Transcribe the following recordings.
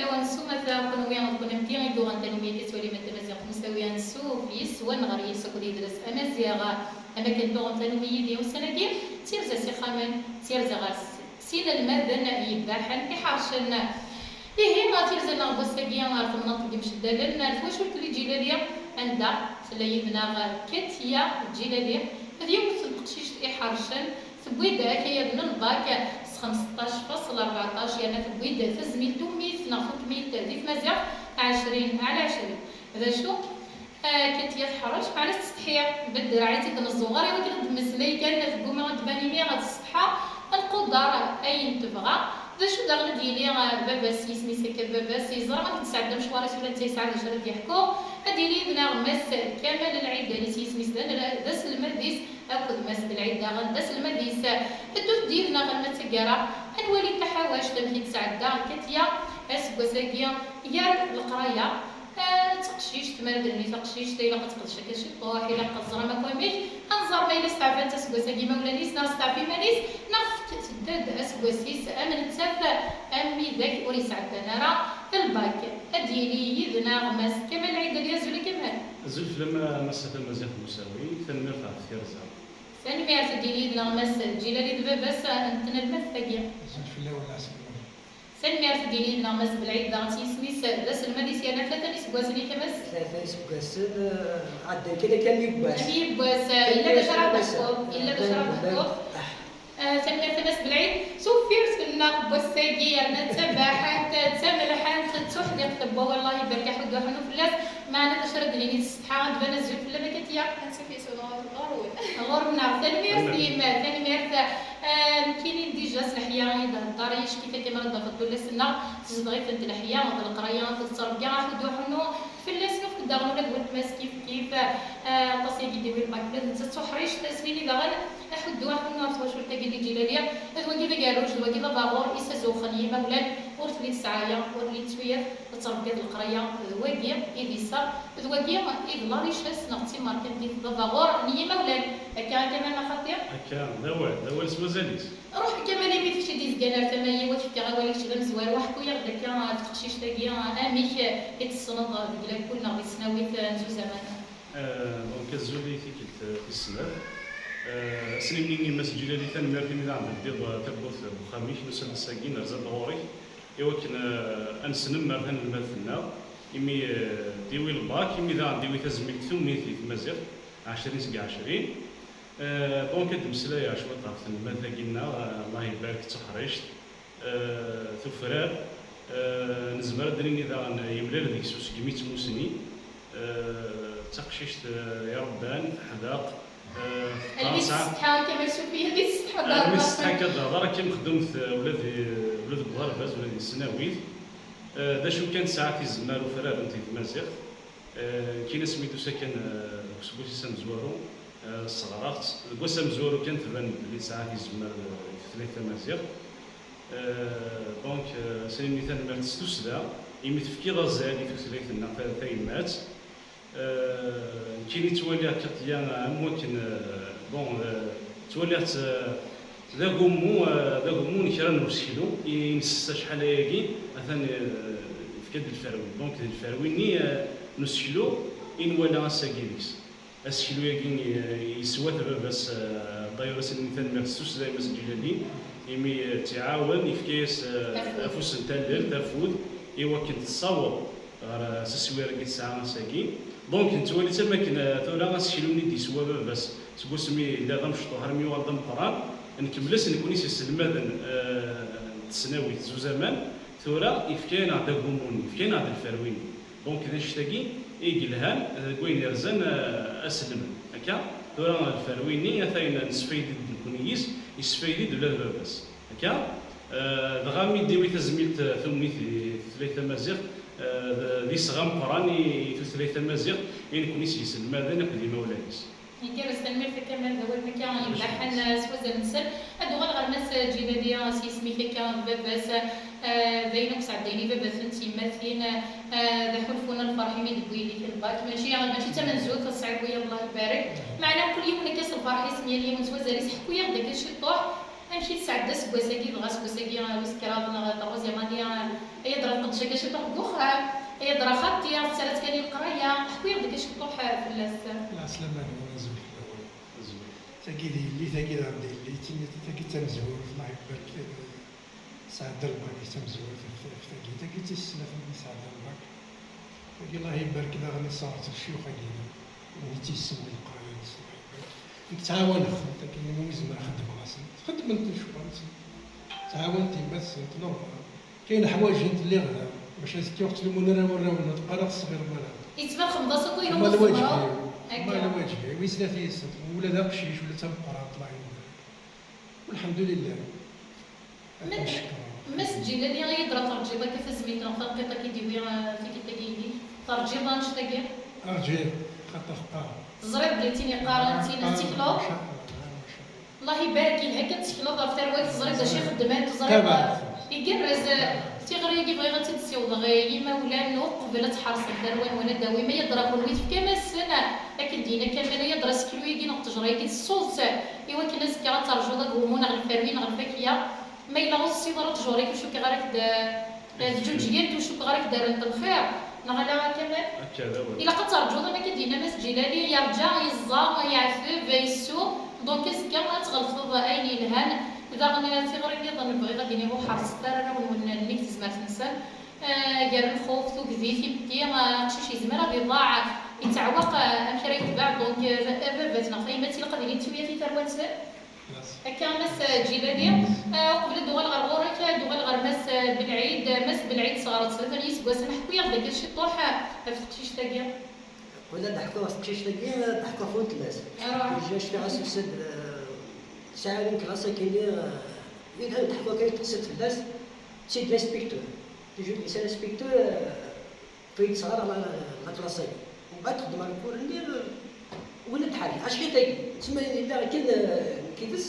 لو نسو مثلا قنويا كنا متين يدو غنتنومي كتولي مثلا مزيغ مساوية نسو فيس ونغري سكو يدرس أمازيغ أما كنتو غنتنومي ديال السنة تيرزا سي خامن تيرزا غاس سين المدن يباحن يحرشن إيه ما تيرزا نغبس تاقيا غارت مناطق مشدة لنا الفوش والكلي جيلالية عندها سلايبنا كاتيا جيلالية هذه يوم تنقشيش يحرشن تبويدا كيبن الباك 15.14 يعني تبويدا تزميلتو ميت ناخذ ميت ديف مزيغ 20 على 20 هذا شو كاتيا تحرش على تستحيا بالدراعي تكن الصغار ولكن مسلي كان في بوما غتباني مي غتستحى القدر اين تبغى ذا شو داغنا ديالي بابا سي سميتو بابا سي زرا ما كنتسعد مشوارات ولا تيسعد شرا يحكوا هاديلي بنا غمس كامل العيد اللي تيسميت داس المرديس اكد ماس العيد داغن داس المرديس الدوت ديالنا غنتقرا انولي تحواش تمشي تسعدا كتيا اسكوساكيا يا القرايه تقشيش تمرد اللي تقشيش تا الا كتقدش كشي طوح الا قزر ما كوميش انظر ما الا استعفات تسكوسا كيما ولا نيس ناس تعفي مانيس ناخذ تداد اسكوسيس امن تساف امي ذاك وري سعد انا الباك اديني يدنا غمس كما العيد ديال زول كمال زلف لما مسات المزيغ المساوي تنرفع في رزق ثاني ما يعرف يديني يدنا غمس جيلالي دابا بس انت المثاقيه زلف لا ولا عسل سن ميرت ديالي نغمس بالعيد دارتي سميس داس المديس يعني ثلاثه ناس كواسني كمس ثلاثه ناس كواسن عاد كذا كان يباس يباس الا باش راه تحكم الا باش راه تحكم سن ميرت ناس بالعيد سوفيرت كنا بوساكي انا تباحات تملحات تحدق تبا والله يبارك حد وحنو فلاس معنا تشرد لي تستحى بنا زوج ولا ما كتيا نسيتي سوداء غروي غور نعرف ثاني ميرت ديما ثاني ميرت كاينين ديجا سلحيه يهضر يشكي كيما ضافت ولا سنه تزدغي في الحيه ما القرايه تتصرف كاع حد وحنو فلاس كيف كداغنو ولا ولد ماس كيف طاسي كيدير الباك انت تحريش تسميني داغن حد وحنو فواش ولتا كيدي جيلاليه هذا كيف قالوش هو كيف باغور يسازوخني مولان ورث لي السعايه ورث لي تشويه تصرف كاع القرايه واقي يديسا واقي يضل ريشاس نغتي ماركت ديال باغور ني مولان هكا كمان خطير هكا داوال مازاليت روح كمالي بيت شي ديز كانر تمايا واش فيك غير شي غير مزوار واحد كويا غدا تقشيش تاكيا اميك يتصنط ديال كل نهار سنويت نزو زمان دونك الزولي في السنه سنيني مسجل اللي كان ماركي من عند ديال تبوث بخاميش نسال الساكين رزق دوري ايوا كنا انسنم مرهن المثلنا يمي ديوي الباك يمي ذا ديوي تزميت ثمني في مزيغ 20 سقي 20 دونك هاد المسلايه شويه طاف المثل قلنا الله يبارك تخرجت ثفرار نزمر دريني ذا يملل ديك سوس كيميت موسني تقشيشت يا ربان حداق المستحى كما شوفي المستحى المستحى كدار كي خدمت ولاد الغرباز ولاد السناويت دا شو كان ساعات يزمر وفرار انت في مازيغ كاين سميتو ساكن كسبوتي سامزوارو الصغارات كوا مزورو كان تبان بلي ساعات يزمر في ثلاثه مازيغ دونك سيني مثال مات ستوسدا يمي تفكي رزالي في ثلاثه النقل تايمات كاين توالي كطيا ممكن بون تواليات ذا قومو نكرا نرسلو ينسى شحال هاكي مثلا في كاد الفروين دونك الفرويني نسلو ان ولا ساكينيس اسكلو ياكين يسوى بس طيور المثال مخصوص زي مسجلي يمي تعاون يفكيس افوس نتالر تفود ايوا كنت تصور غير سسوير كي ساعه ساكين دونك نتولي تما كنا ثورا غنسكلوني دي سوا بس تقول سمي لا غنمشطو هرمي وغنضم قران نكملس نكوني السلمادن السناوي زو زمان ثورا يفكينا عند غوموني يفكينا عند الفروين دونك اذا شتاكي يقلهان كوين يرزن اسلم هكا ثورا الفرويني ثاين نسفيد الكونيس يسفيد ولا بس هكا دغامي ديوي تزميلت ثمني ثلاثه مازيغ ذي صغام قراني في ثلاثه مازيغ يكون يسلم ماذا ناكل ديما ولانيس يجلس تنمير في كامل دول مكان يملحن سوز المسل هادو غير مس جيلاديا سي سميتي كان باباس بينك سعديني باباس انتي مثلين ذا حلفونا الفرحي يدويلي في الباك ماشي تمن زوج الصعيبويه الله يبارك معنا كل يوم نكاس الفرحي سمي اليوم سوز ريس حكويا داك الشيء طوح نمشي تسعد سكواساكي دغا سكواساكي وسكراب طروزيام هادي يضرب شي شطوح بوخا هي درا خطي سالت كان القرايه حكوي بدك شطوح في اللاس لا سلامة وانا زوج في الاول تاكيد اللي تاكيد عندي اللي تاكيد تمزور الله يبارك سعد دربك تمزور تاكيد تسلف من سعد دربك تاكيد الله يبارك اذا غني صارت الشيوخ ديالي اللي تيسموا القرايه نتعاون تاكيد مويز ما خدم راسي خدم انت شوف تعاونتي بس نورمال كاين حوايج اللي غدا باش هذيك وقت المنيره وراونا تقرا الصغير مالها يتبان خمضه كوين ما الواجب هكا. ما الواجب ويسلا فيه السد ولا ذا قشيش ولا تبقى طلع والحمد لله مسجل اللي غيدرا ترجيضه كيف سميتها تنقيطه كيديوي في كيتاكيدي ترجيضه نشتاكي ارجع خاطر فقار زريب بليتيني قارنتينا تيكلو الله يبارك هكا تيكلو ضرب ترويت زريب داشي خدمات زريب يقرز تيغري بغي غتسيوض غي مولا قبل تحرص الدروان وانا داوي ما يدرا كل ويت كما السنه لكن دينا كامل يدرا سكلوي كي نقطجري كي الصوت ايوا كنا سكا ترجو داك هرمون غالفاروين غالفاكيه ما الا غوصي ضرب تجوري كوشو كي غارك الجوجيات وشو غارك دار الخير نغلا كمان الا قد ترجو ما كدينا مسجلالي يرجع يزا يعفف يسو دونك سكا ما تغلطوا اين الهان إذا غني تيغري يظن بغي غادي نيغو حرص انا ونولي تزمر تنسى قال الخوف تو كذي تي قشيش يزمر بضاعه يتعوق امشي راه يتباع دونك باباتنا فايما تلقى ديالي تشويه في ثروات هكا مس جيلاني قبل دوغ الغرغوره دوغ الغرماس بالعيد مس بالعيد صغارت ثلاثه يسقوا سمح كويا داك الشيء طوح في تقشيش تاكيا ولا ضحكوا في تقشيش تاكيا ضحكوا فوت الناس جا شي عاس السد ساعه كلاسه كاين إذا تحكوا كاين تقصد في الناس تسيد لاسبيكتور تيجي الانسان لاسبيكتور فايت صغار على كلاسه ومن بعد تخدم على الكور ندير ولا بحال اش كي تسمى الا كان كيفاش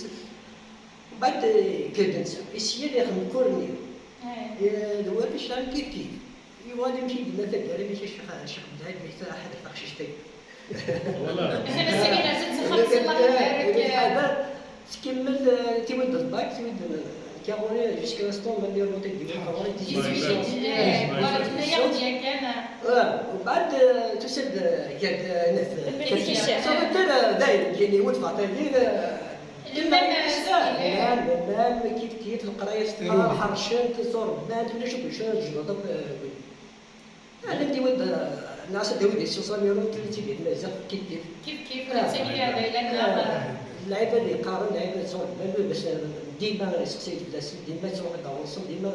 ومن بعد كيدنسى السياد يخدم الكور ندير دوار باش يشتغل كيف كيف يوالي يمشي يدير مثلا داير باش يشيخ بدايه باش حد تقشيش تاكي والله احنا ساكنين زدت خمس الله يبارك تكمل تيود الباك تيود كيغوني جوسكا لاستون ملي روتيك ديال الكواري تيجي فوالا حنايا ديال كان وبعد تسد كاد صافي داير كاين ولد فاطمه المام كيف القرايه تقرا حرشان تصور بنات ولا شوف واش جلطه انا بدي ولد الناس داوي ديال 600 يورو تيدير مازال كيف ولا تسالي على اللعيبه اللي يقارن لعيبه تصور باش ديما يسقسي الناس ديما تروح داوصل ديما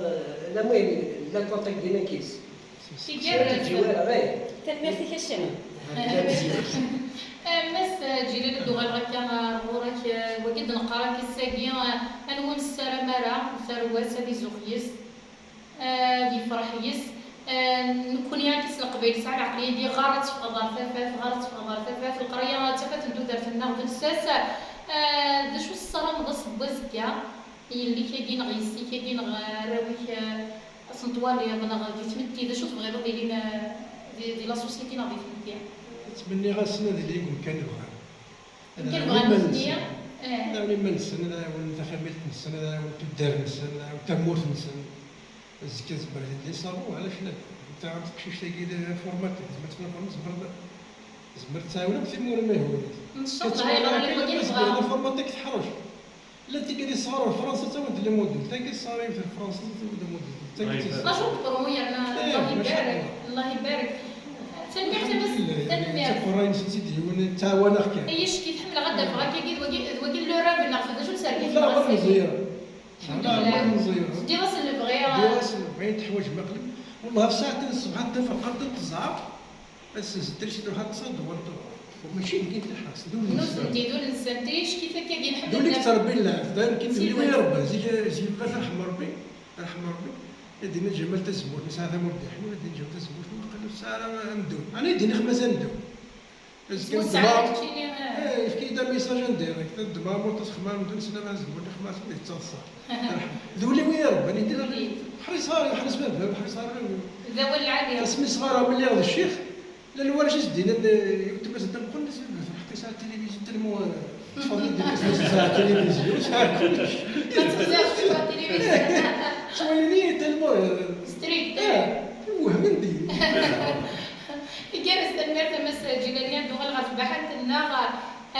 لا المهم لا كونتاكت ديما كيس الجوار راهي تنميرتي كشنا مس جيلي اللغه الغكا غورك وكيد نقرا كيساكي انون الساره مرا ثروات هذه زوخيس دي فرحيس نكون يا كيس القبيل ساعه العقليه دي غارت في قضاء فافات في القريه تفات ندو دارت النهض الساسه دا شو الصرا مغص بوزكا اللي كاين غيسي كاين راويك سنطوالي غنا غادي تمتي دا شو تبغي ديالي دي لا سوسيتي غادي تمتي تبني غا السنه اللي يكون كان بغا كنبغى نمتي انا من السنه والانتخابات من السنه والتدار من السنه والتموت من السنه الزكاه زبر اللي صابوا علاش لا انت عندك شي شي فورمات ما تفهم زبر تعاون في مور ما هو الفورماتيك تحرج لا تيجي صغار فرنسا تاود لي موديل تاكي صاري في فرنسا تاود موديل تاكي لا شوف بروموير الله يبارك الله يبارك تنمير بس تنمير تقراين سيدي وانا تعاون اخك ايش كي تحمل غدا بغا كي وكيل لو راب ناخذ شو ساركي لا ما مزيره الحمد لله مزيره دي راس اللي بغيها دراس بغيت حوايج مقلب والله في ساعه الصبح حتى فقط تزعق بس درتي واحد تصدق وماشي لقيت الحاس نديرو الانسانتيش كيف كاين حبه دولك تربي الله داير كيف اللي يربى زي بقى رحم ربي يدينا جمال تزبور ساعه مرضي حنا ندير جمال تزبور نقلب ساعه ندو انا يديني خمسه ندو بس كان الدماغ كي دار ميساج ديريكت الدماغ تسخمام ندو سلام زبور خماس يتصل دولي وين يربى ندير حريصار حريص باب حريصار ذا ولا عادي اسمي صغار ملي غدا الشيخ لا الورش دينا يكتب بس نقول حتى ساعه التلفزيون تلمو تفضل دير ساعه التلفزيون ساعه كلشي ما تخزاش في التلفزيون شواليني تلمو ستريت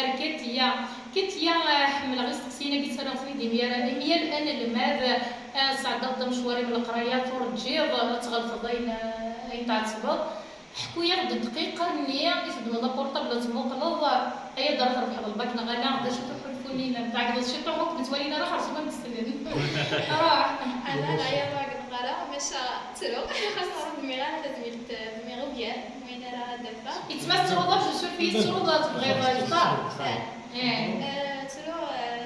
اركاتيا كتيا حمل غير سقسينا قلت انا في ميال انا لماذا صعدت مشواري من القرايه ترجيض تغلط ضين يتاع تصبر حكويا غد دقيقه نيه يخدم هذا بورطابل تموقلوض اي دار تربح هذا الباك نغانا غدا شي تحلفوني نتاع قد شي تحوك بتولينا راه خرج ما مستنين راه انا غايا باقي نقرا باش ترو خاصها دميغه لازم دميغه بيان وين راه دابا يتمثل وضع جو في صوره تبغي يختار ترو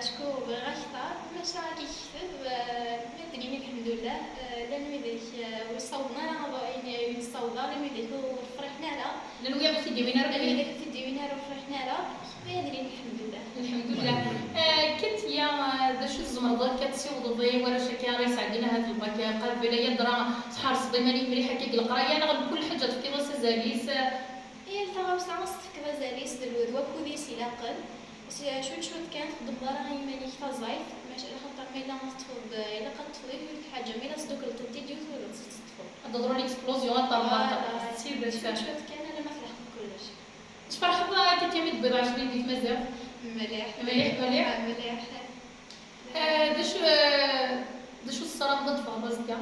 شكون بغا يختار باش كيكتب مدريني الحمد لله لا نميدك وصوبنا راه يعني صوبنا لا نميدك وفرحنا له لانه يا في ديوينا لا راه نميدك في الديوينار وفرحنا له مدريني الحمد لله الحمد لله كنت يا ذا شو الزمرضات كتسيوض ضي ورا شكا راه يساعدنا هاد الباك قابل يدرا صحار صديماني مليحه كيك القرايه انا غنقول كل حاجه في كيما زاليس هي الفراوسة نص كذا زاليس دلود وكودي سيلاقل بس شوت كانت خدم دارها يماني كفا زايف ماشي خاطر ميلا مطفوض الا كتطفي الحاجه ميلا صدوك التوتي ديال تطفو هذا ضروري اكسبلوزيون طرمات سير شوت كان انا ما فلحت كلش تفرح بها كنت يمد بضع شويه ديك مازال مليح مليح مليح داش الصرام ضد فازكا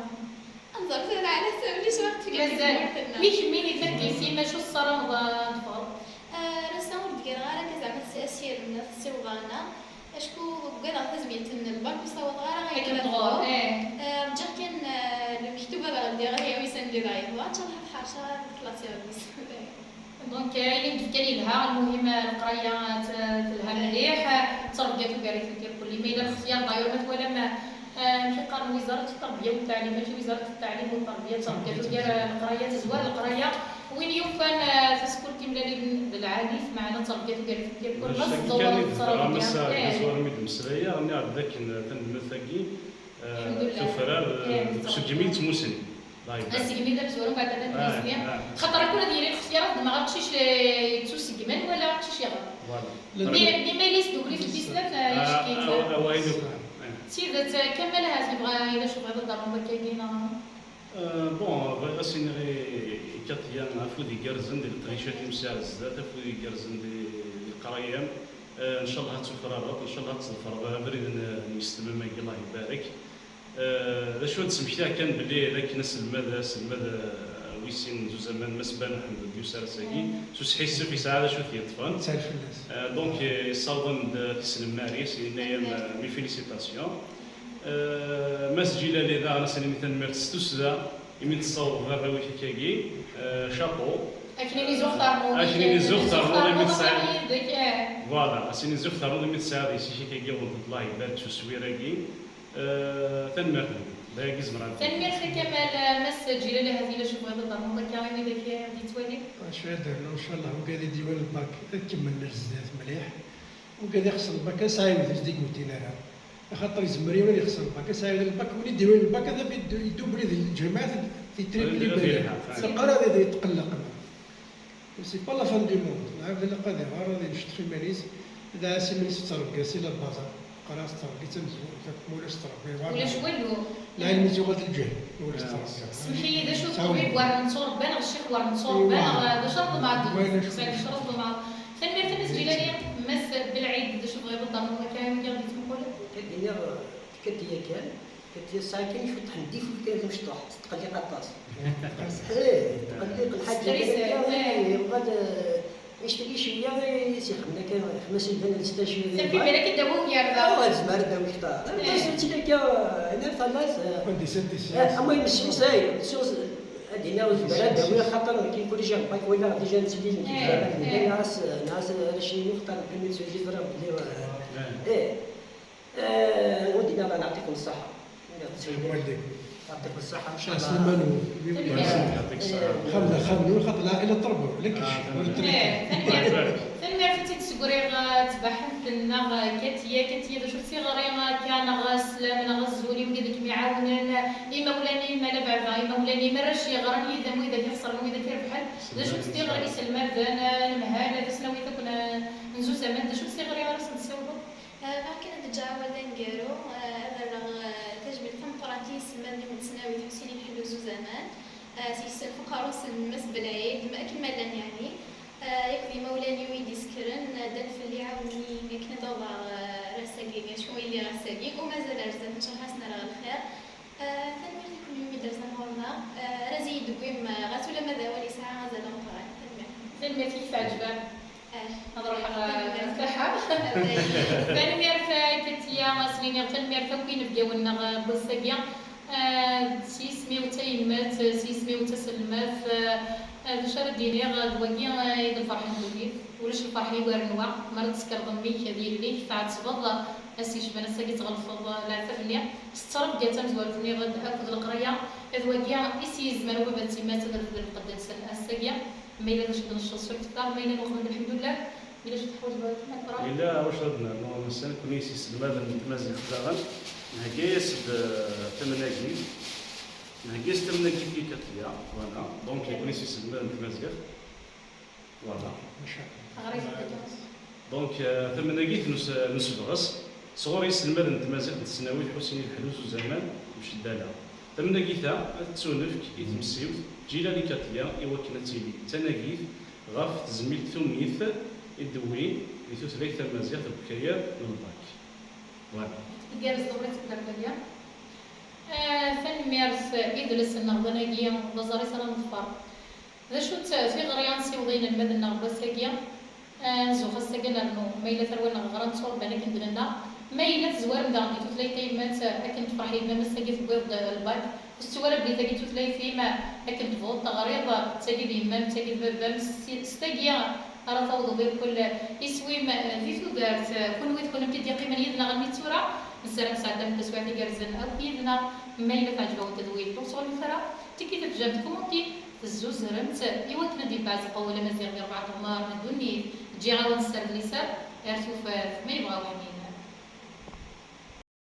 انظر ترى على سبيل شو وقت في مازال ميني تركيسي ما شو الصرام ضد فاز رسام ديال غير كزعما التاثير من السوغانه اشكو قال تزميت من الباك وصوت غير هيك الغور رجع كان المكتوبه غادي غير ويسان ديال رايح تشرح حاشا كلاسيرس دونك اللي كان لها المهم القرايه تلها مليح تربيت وكارثه ديال كل ما الا الاختيار ضيومات ولا ما ماشي قانون وزاره التربيه والتعليم ماشي وزاره التعليم والتربيه تربيت ديال القرايه تزوار القرايه وين يوفان تسكرتي ملالي العادي معنا تربيت وكارثه ديال كل بس كان رامس زوار ميد مسريه راني عاد ذاك تنمثاكي سفرار سجميت موسني السجمين دابا زورو بعد هذا المسيا خاطر كل ديالي الاختيارات ما غاتمشيش تسجمن ولا غاتمشي غير بما يسدوك في البيسنات يشكي سيدة كملها تبغى إلا شوف هذا الضربة كاينة بون بغي غاسيني غير كاتيان عفودي كارزن ديال الطريشات المساعد الزات عفودي كارزن ديال القرايان ان شاء الله تفرارات ان شاء الله تصفر بريد نستمر ما الله يبارك ذا شو تسمحتها كان بلي ذاك ناس المدى ويسين زو زمان مسبان محمد يوسر ساكي سو سحيس في ساعه شو تيطفان تعرف الناس دونك صاوبن تسلم ماريس انايا مي فيليسيتاسيون مسجله لذا انا سني مثلا مرتستوس ذا يمين تصاوب غير ويش كاكي شابو اكني زوختار اكني زوختار مو من ساعه فوالا اسيني زوختار مو من ساعه يسي كاكي والله يبارك شو سويراكي تنمر لا يجوز مرات تنمر كمال مسجله لهذه لا شوف هذا الضربه كاين داك دي توالي شويه دابا ان شاء الله وقاعد ديوان الباك كملنا الزيت مليح وقاعد يخسر الباك سايب ديك قلتينا راه خاطر يزمري وين يخسر الباك سايب الباك ولي ديوان الباك هذا يدوبلي الجماعه في تريبلي بالها القرار هذا يتقلق سي با لا فان دو موند عاد لا قادر غادي نشط في ماريس اذا سي ماريس تربي سي لا بازار قراص تربي تمزون مولاش تربي ولا شوالو لا علمي لغه الجهل مولاش تربي سمحي اذا شو الطبيب ورنصور بان الشيخ ورنصور بان هذا شرط مع الدكتور شرط مع تنمير تنسجل لي مس بالعيد اذا شو بغي بالضبط كاين اللي غادي تقول كدير كدير كان كدير ساكن يفتح الديف كان مشطوح تقلق الطاس تقلق الحاجه يبغى يشتري شويه يسخن كان 50 بن 6 شويه في بالك الدواء يا زمر دا وكتا بس انت انا خلاص عندي سنتي اما يمشي ساير هذه البلد داويه خاطر كيكون جا باك ولا ديجا نسيت ناس شنو يختار بين سوجي ضرب ودينا الله يعطيكم الصحه والديك يعطيكم الصحه ان شاء شاء الله سلمان يعطيك الصحه خمنا خاطر العائله تربوا لك تنمير فتيت سكوريغ تبحث لنا كاتيه باش صغيرين كان غاسلام غزولي وكذاك معاونين مولاني ما لا بعدا مولاني ما راش يغرني اذا مو اذا كيخسر مو اذا كيربح لا شو تصيغ رئيس المردان المهال هذا سنوي كنا نزو زمان شو تصيغ راه نسولو كان دجا ودان كارو هذا تجمل فم فرانتيس من متسناوي حسيني نحلو زو زمان سيس الفقراء المس بالعيد ما كمالا يعني يكفي مولاني ويدي سكرن دان في اللي عاوني كنا دوضع راساكي شويه اللي راساكي ومازال رزق ان شاء الله حسنا راه الخير ثاني كل يوم درسنا نهارنا رازي دويم غاسو لما ذا ساعه غازال نقرا فيلم كيف عجبك؟ نروح نفتحها. ثاني ثاني ميرفا كتيا سليني ثاني ميرفا كوين بداو لنا بوساكيا سيسمي وتيمات سيسمي وتسلمات شهر الدينير دواكي يد الفرح ندوي ولاش الفرح يوارنوا مرات تسكر ضمي ديال الليل تعتصبض اسي شبان ساكي تغلفض لا تفني سترب ديال تمزورتني غد اخذ القريه دواكي يسي زمان هو بنتيمات درت القداس الساقيه ما الا باش نشط الفطار ما الا نخدم الحمد لله الا شفت حوايج بغيت الا واش ردنا نو مسان كوني سيس المال مازال خداغن نهكيس بتمناكي نهكيس تمناكي في كتليا فوالا دونك كوني سيس المال مازال فوالا ما شاء الله. دونك تمناكي نسبغس صغوري سلمان نتمازق السناوي الحسيني الحلوز وزمان وشداله تمناكي ثا تسونفك يتمسيوت جيلا لي كاتليا يوكنا تيلي تناكيث غاف تزميل ثميث الدوين لثوث ليث المازيغ البكاير للباك فوالا جالس دوري تقدر ليا ثاني مارس إدلس النغضناجية وزاري سلام الفار ذا شوت في غريان سيوضين المدن نغبساجية زوخ السجن أنه ميلة ثروة نغران صور بنا كندلنا ميلة زوار مدعني تطلي قيمة أكنت فرحي ما مساجي في بيض الباك السوالة بلي تجي تطلي فيما أكنت فوض تغريضة تجي ديما تجي ببام ستاجية راه فوضوا بين كل يسوي ذي ثودارت كون ويت كون بتدي قيمة يدنا غنمي تورا نسرق سعادة في تسوية جرزن أو يدنا ميلة تعجبه التدوين توصل مثلا تكي تفجم كومونتي الزوز رمت يوكنا دي بعض قوة مزيغ 4 دمار من دوني تجي عاون السر لسر ارتوفات